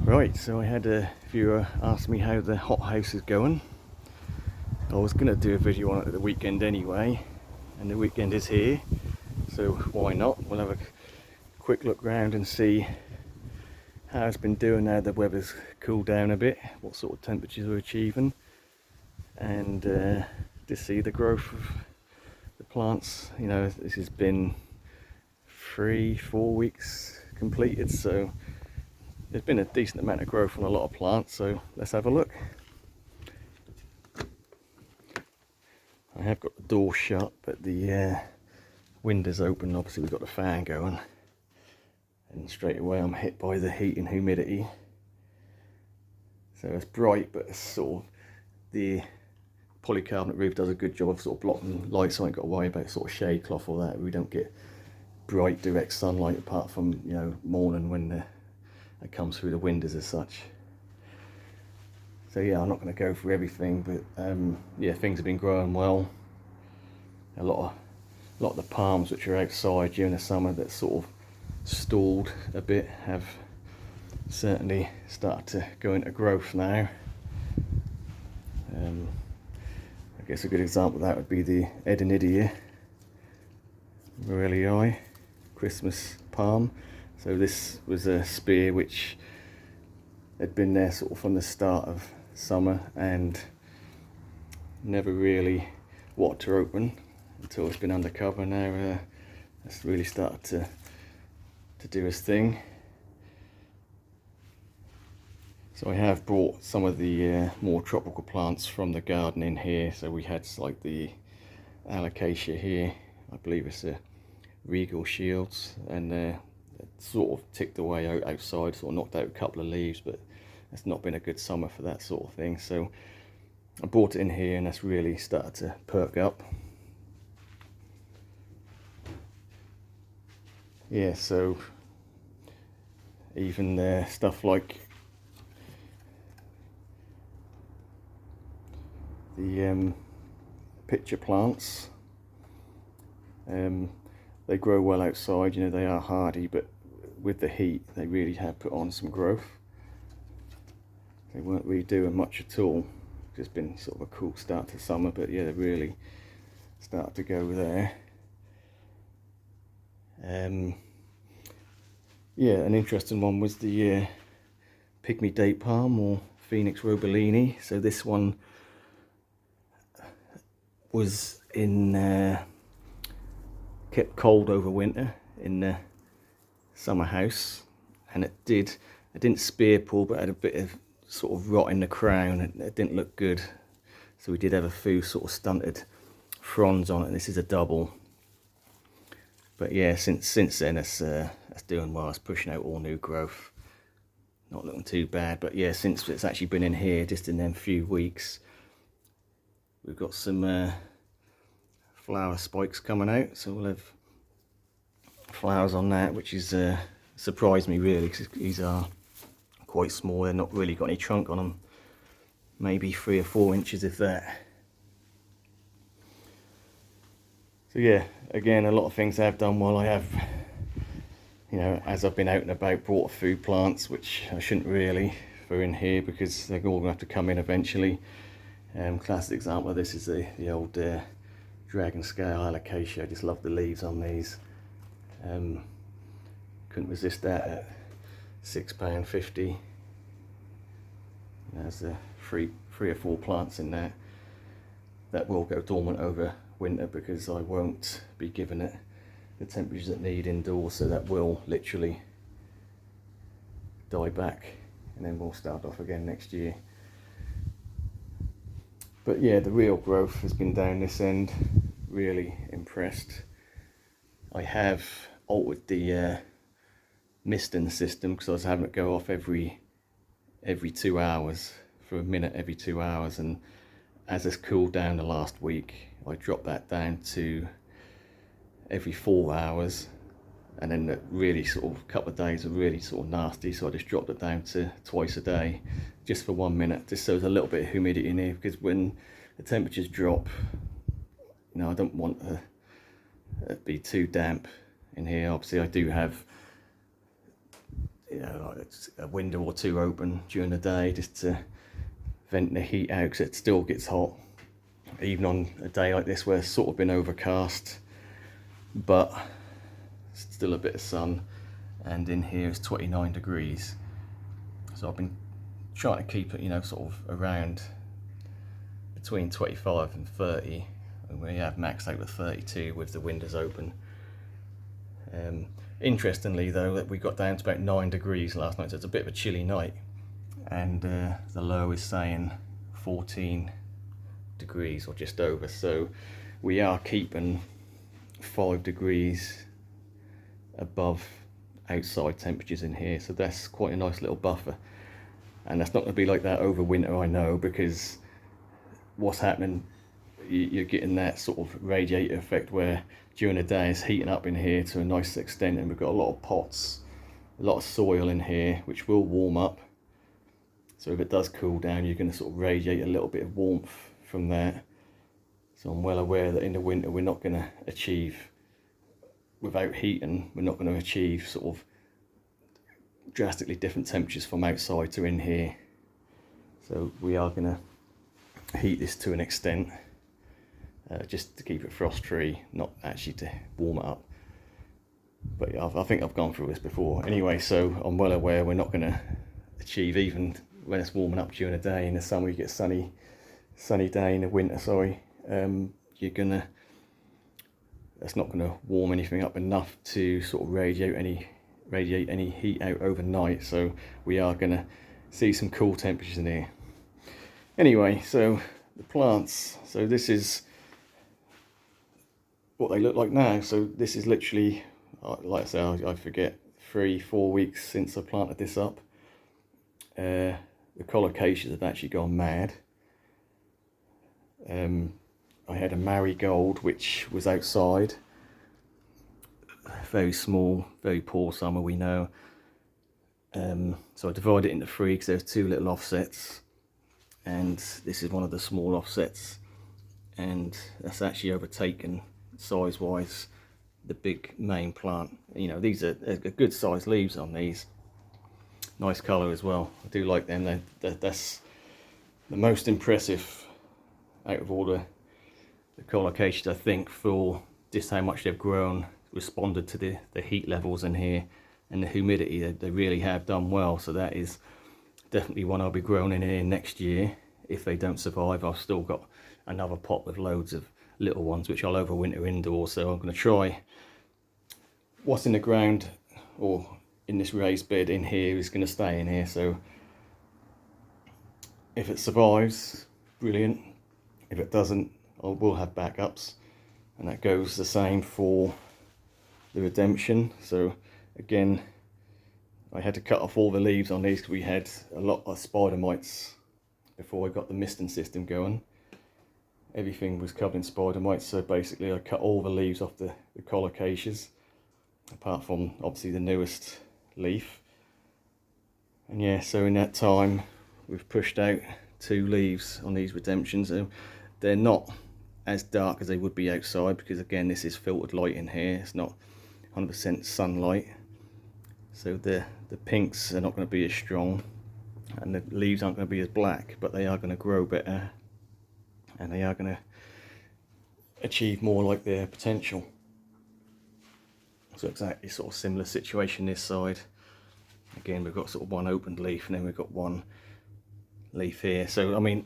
Right, so I had a viewer ask me how the hothouse is going. I was going to do a video on it at the weekend anyway, and the weekend is here, so why not? We'll have a quick look round and see how it's been doing now the weather's cooled down a bit, what sort of temperatures we're achieving, and to see the growth of the plants. You know, this has been 3-4 weeks completed, so there's been a decent amount of growth on a lot of plants, so let's have a look. I have got the door shut, but the window's open. Obviously we've got the fan going, and straight away I'm hit by the heat and humidity. So it's bright, but it's sort of, the polycarbonate roof does a good job of sort of blocking light, so I ain't got to worry about sort of shade cloth or that. We don't get bright direct sunlight apart from, you know, morning when it comes through the windows as such. So yeah, I'm not going to go through everything, but yeah, things have been growing well. A lot of the palms which are outside during the summer that sort of stalled a bit have certainly started to go into growth now. I guess a good example of that would be the Edenidia Morellii Christmas palm. So this was a spear which had been there sort of from the start of summer and never really wanted to open until it's been undercover. Now it's really started to do its thing. So I have brought some of the more tropical plants from the garden in here. So we had like the Alocasia here, I believe it's a Regal Shields, and it sort of ticked away outside, sort of knocked out a couple of leaves, but it's not been a good summer for that sort of thing. So I brought it in here and that's really started to perk up. Yeah, so even stuff like the pitcher plants, they grow well outside, you know, they are hardy, but with the heat they really have put on some growth. They weren't really doing much at all, just been sort of a cool start to summer, but yeah, they really start to go there. Yeah, an interesting one was the pygmy date palm, or Phoenix robellini. So this one was kept cold over winter in the summer house, and it didn't spear pull, but had a bit of sort of rot in the crown. It didn't look good, so we did have a few sort of stunted fronds on it, and this is a double. But yeah, since then it's doing well. It's pushing out all new growth, not looking too bad. But yeah, since it's actually been in here just in them few weeks, we've got some flower spikes coming out, so we'll have flowers on that, which is surprised me really, because these are quite small. They're not really got any trunk on them, maybe 3 or 4 inches if that. So yeah, again, a lot of things I've done well. I have, you know, as I've been out and about, brought food plants, which I shouldn't really, for in here, because they're all going to have to come in eventually. Classic example of this is the old dragon scale Alocasia. I just love the leaves on these. Couldn't resist that at £6.50. There's 3 or 4 plants in there that will go dormant over winter, because I won't be giving it the temperatures it need indoors, so that will literally die back, and then we'll start off again next year. But yeah, the real growth has been down this end. Really impressed. I have altered the misting system, because I was having it go off every 2 hours, for a minute every 2 hours, and as it's cooled down the last week, I dropped that down to every 4 hours, and then the really sort of couple of days are really sort of nasty, so I just dropped it down to twice a day, just for 1 minute, just so there's a little bit of humidity in here, because when the temperatures drop, you know, I don't want it be too damp in here. Obviously I do have you know, like a window or two open during the day just to vent the heat out, because it still gets hot even on a day like this where it's sort of been overcast, but still a bit of sun. And in here it's 29 degrees, so I've been trying to keep it, you know, sort of around between 25 and 30, and we have maxed out with 32 with the windows open. Interestingly though, that we got down to about 9 degrees last night, so it's a bit of a chilly night, and the low is saying 14 degrees or just over, so we are keeping 5 degrees above outside temperatures in here, so that's quite a nice little buffer. And that's not going to be like that over winter, I know, because what's happening, you're getting that sort of radiator effect where during the day it's heating up in here to a nice extent, and we've got a lot of pots, a lot of soil in here which will warm up. So if it does cool down, you're going to sort of radiate a little bit of warmth from that. So I'm well aware that in the winter we're not going to achieve, without heating, we're not going to achieve sort of drastically different temperatures from outside to in here. So we are going to heat this to an extent, just to keep it frost free, not actually to warm it up. But yeah, I think I've gone through this before anyway, so I'm well aware we're not going to achieve, even when it's warming up during the day. In the summer you get sunny day, in the winter, sorry, that's not going to warm anything up enough to sort of radiate any heat out overnight. So we are going to see some cool temperatures in here. Anyway, so the plants, so this is what they look like now. So this is literally, like I say, I forget, 3-4 weeks since I planted this up. The Colocasias have actually gone mad. I had a marigold which was outside, very small, very poor summer, we know. So I divided it into 3 because there's 2 little offsets, and this is one of the small offsets, and that's actually overtaken size wise the big main plant. You know, these are good sized leaves on these, nice colour as well. I do like them. That's the most impressive out of all the Colocasias, I think, for just how much they've grown, responded to the heat levels in here and the humidity. They really have done well. So that is definitely one I'll be growing in here next year. If they don't survive, I've still got another pot with loads of little ones which I'll overwinter indoors. So I'm going to try what's in the ground or in this raised bed in here is going to stay in here. So if it survives, brilliant. If it doesn't, I will have backups, and that goes the same for the Redemption. So again, I had to cut off all the leaves on these because we had a lot of spider mites before I got the misting system going. Everything was covered in spider mites, so basically I cut all the leaves off the Colocasias, apart from obviously the newest leaf. And yeah, so in that time we've pushed out 2 leaves on these Redemptions. They're not as dark as they would be outside, because again, this is filtered light in here, it's not 100% sunlight, so the pinks are not going to be as strong and the leaves aren't going to be as black, but they are going to grow better and they are going to achieve more like their potential. So exactly sort of similar situation this side. Again, we've got sort of 1 opened leaf, and then we've got 1 leaf here. So I mean,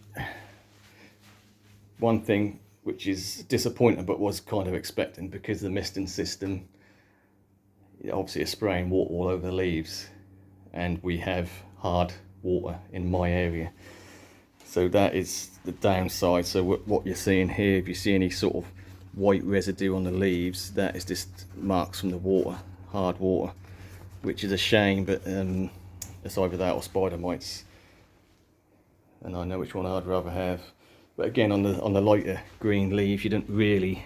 one thing which is disappointing but was kind of expecting, because the misting system, obviously it's spraying water all over the leaves, and we have hard water in my area, so that is the downside. So what you're seeing here, if you see any sort of white residue on the leaves, that is just marks from the water, hard water, which is a shame, but it's either that or spider mites, and I know which one I'd rather have. But again, on the lighter green leaves, you don't really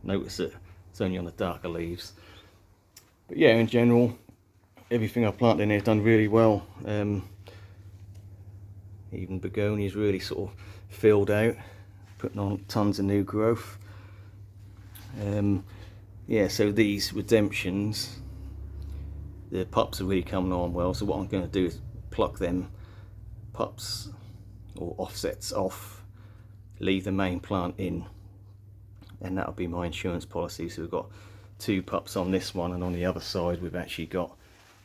notice it. It's only on the darker leaves. But yeah, in general, everything I've planted in here has done really well. Even begonias really sort of filled out, putting on tons of new growth. Yeah, so these Redemptions, the pups are really coming on well. So what I'm going to do is pluck them pups or offsets off, leave the main plant in, and that'll be my insurance policy. So we've got 2 pups on this one, and on the other side we've actually got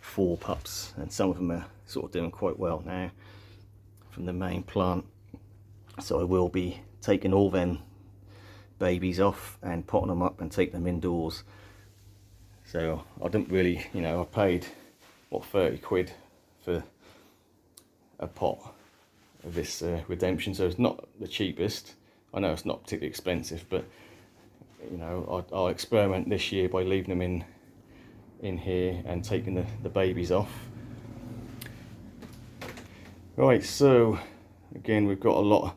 4 pups, and some of them are sort of doing quite well now from the main plant. So I will be taking all them babies off and potting them up and take them indoors. So I didn't really, you know, I paid what, 30 quid for a pot of this redemption, so it's not the cheapest. I know it's not particularly expensive, but you know, I'll experiment this year by leaving them in here and taking the babies off. Right, so again we've got a lot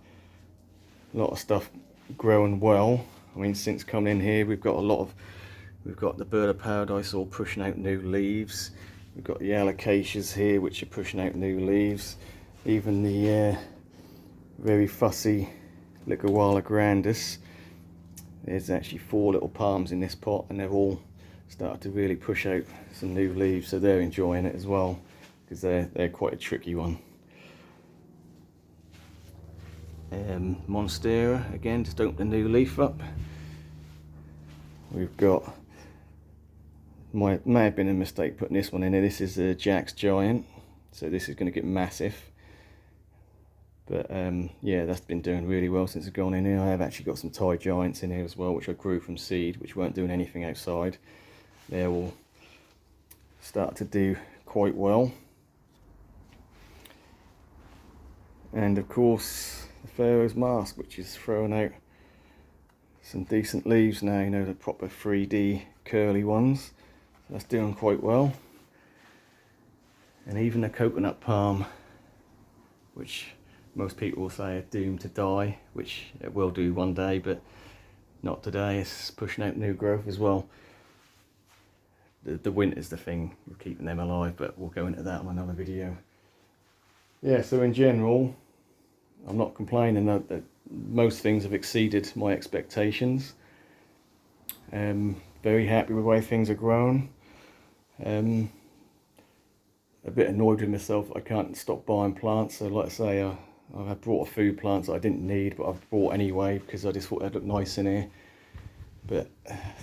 of stuff growing well. I mean, since coming in here we've got the bird of paradise all pushing out new leaves. We've got the Alocasias here which are pushing out new leaves. Even the very fussy Alocasia grandis. There's actually 4 little palms in this pot, and they've all started to really push out some new leaves, so they're enjoying it as well, because they're quite a tricky one. Monstera again, just opened a new leaf up. We've got, may have been a mistake putting this one in here. This is a Jack's Giant, so this is going to get massive. But yeah, that's been doing really well since it's gone in here. I have actually got some Thai Giants in here as well, which I grew from seed, which weren't doing anything outside. They will start to do quite well. And of course, the Pharaoh's Mask, which is throwing out some decent leaves now, you know, the proper 3D curly ones. So that's doing quite well. And even the coconut palm, which most people will say are doomed to die, which it will do one day, but not today. It's pushing out new growth as well. The winter's the thing, we're keeping them alive, but we'll go into that on another video. Yeah, so in general, I'm not complaining. That most things have exceeded my expectations. Very happy with the way things are growing. A bit annoyed with myself that I can't stop buying plants. So like I say, I've brought a few plants that I didn't need, but I've bought anyway because I just thought they'd look nice in here. But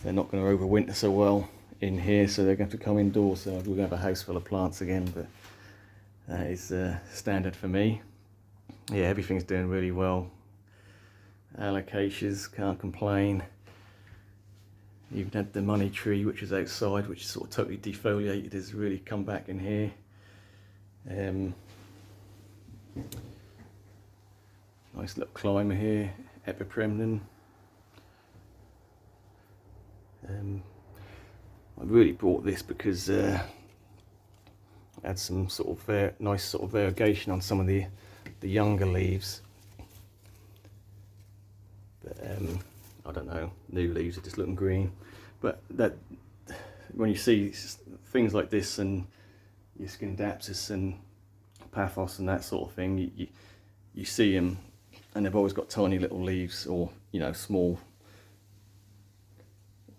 they're not going to overwinter so well in here, so they're going to have to come indoors. So we're going to have a house full of plants again, but that is standard for me. Yeah, everything's doing really well. Alocasias, can't complain. Even had the money tree, which was outside, which is sort of totally defoliated, has really come back in here. Nice little climber here, Epipremnum. I really bought this because I had some sort of nice sort of variegation on some of the younger leaves. But I don't know, new leaves are just looking green. But that, when you see things like this and your Scindapsus and Paphos and that sort of thing, you see them, and they've always got tiny little leaves, or you know, small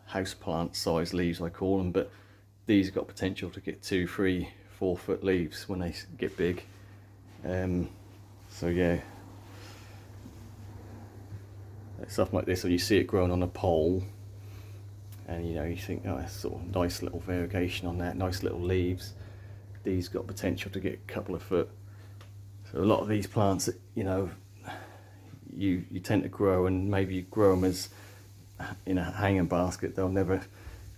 houseplant size leaves I call them, but these have got potential to get 2, 3, 4 foot leaves when they get big. So yeah, stuff like this, when you see it growing on a pole, and you know, you think, oh, that's sort of nice little variegation on that, nice little leaves. These got potential to get a couple of foot. So a lot of these plants, you know, you tend to grow, and maybe you grow them as in a hanging basket. They'll never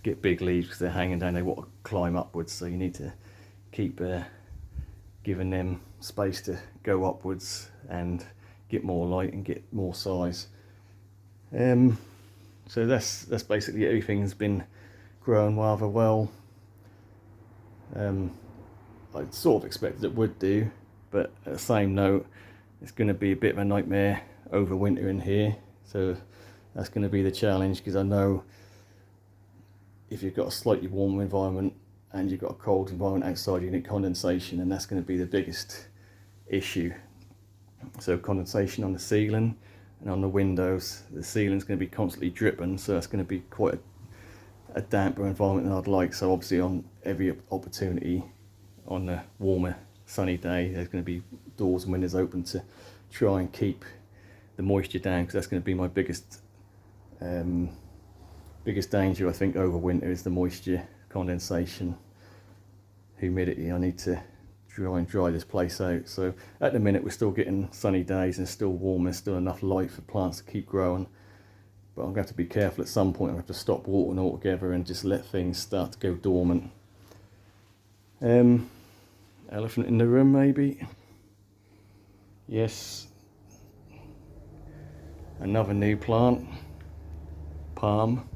get big leaves because they're hanging down. They want to climb upwards, so you need to keep giving them space to go upwards and get more light and get more size. So that's basically everything's been growing rather well. I sort of expected it would do, but at the same note, it's going to be a bit of a nightmare over winter in here. So that's going to be the challenge, because I know if you've got a slightly warm environment and you've got a cold environment outside, you need condensation, and that's going to be the biggest issue. So condensation on the ceiling and on the windows. The ceiling's going to be constantly dripping, so that's going to be quite a damper environment than I'd like. So obviously on every opportunity, on a warmer sunny day, there's going to be doors and windows open to try and keep the moisture down, because that's going to be my biggest danger, I think, over winter, is the moisture, condensation, humidity. I need to try and dry this place out. So at the minute we're still getting sunny days and still warm, there's still enough light for plants to keep growing, but I'm going to have to be careful. At some point I'm going to have to stop watering altogether and just let things start to go dormant. Elephant in the room, maybe. Yes, another new plant, palm.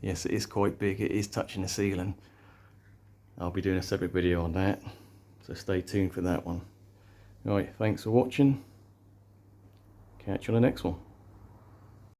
Yes, it is quite big, it is touching the ceiling. I'll be doing a separate video on that, so stay tuned for that one. Alright, thanks for watching. Catch you on the next one.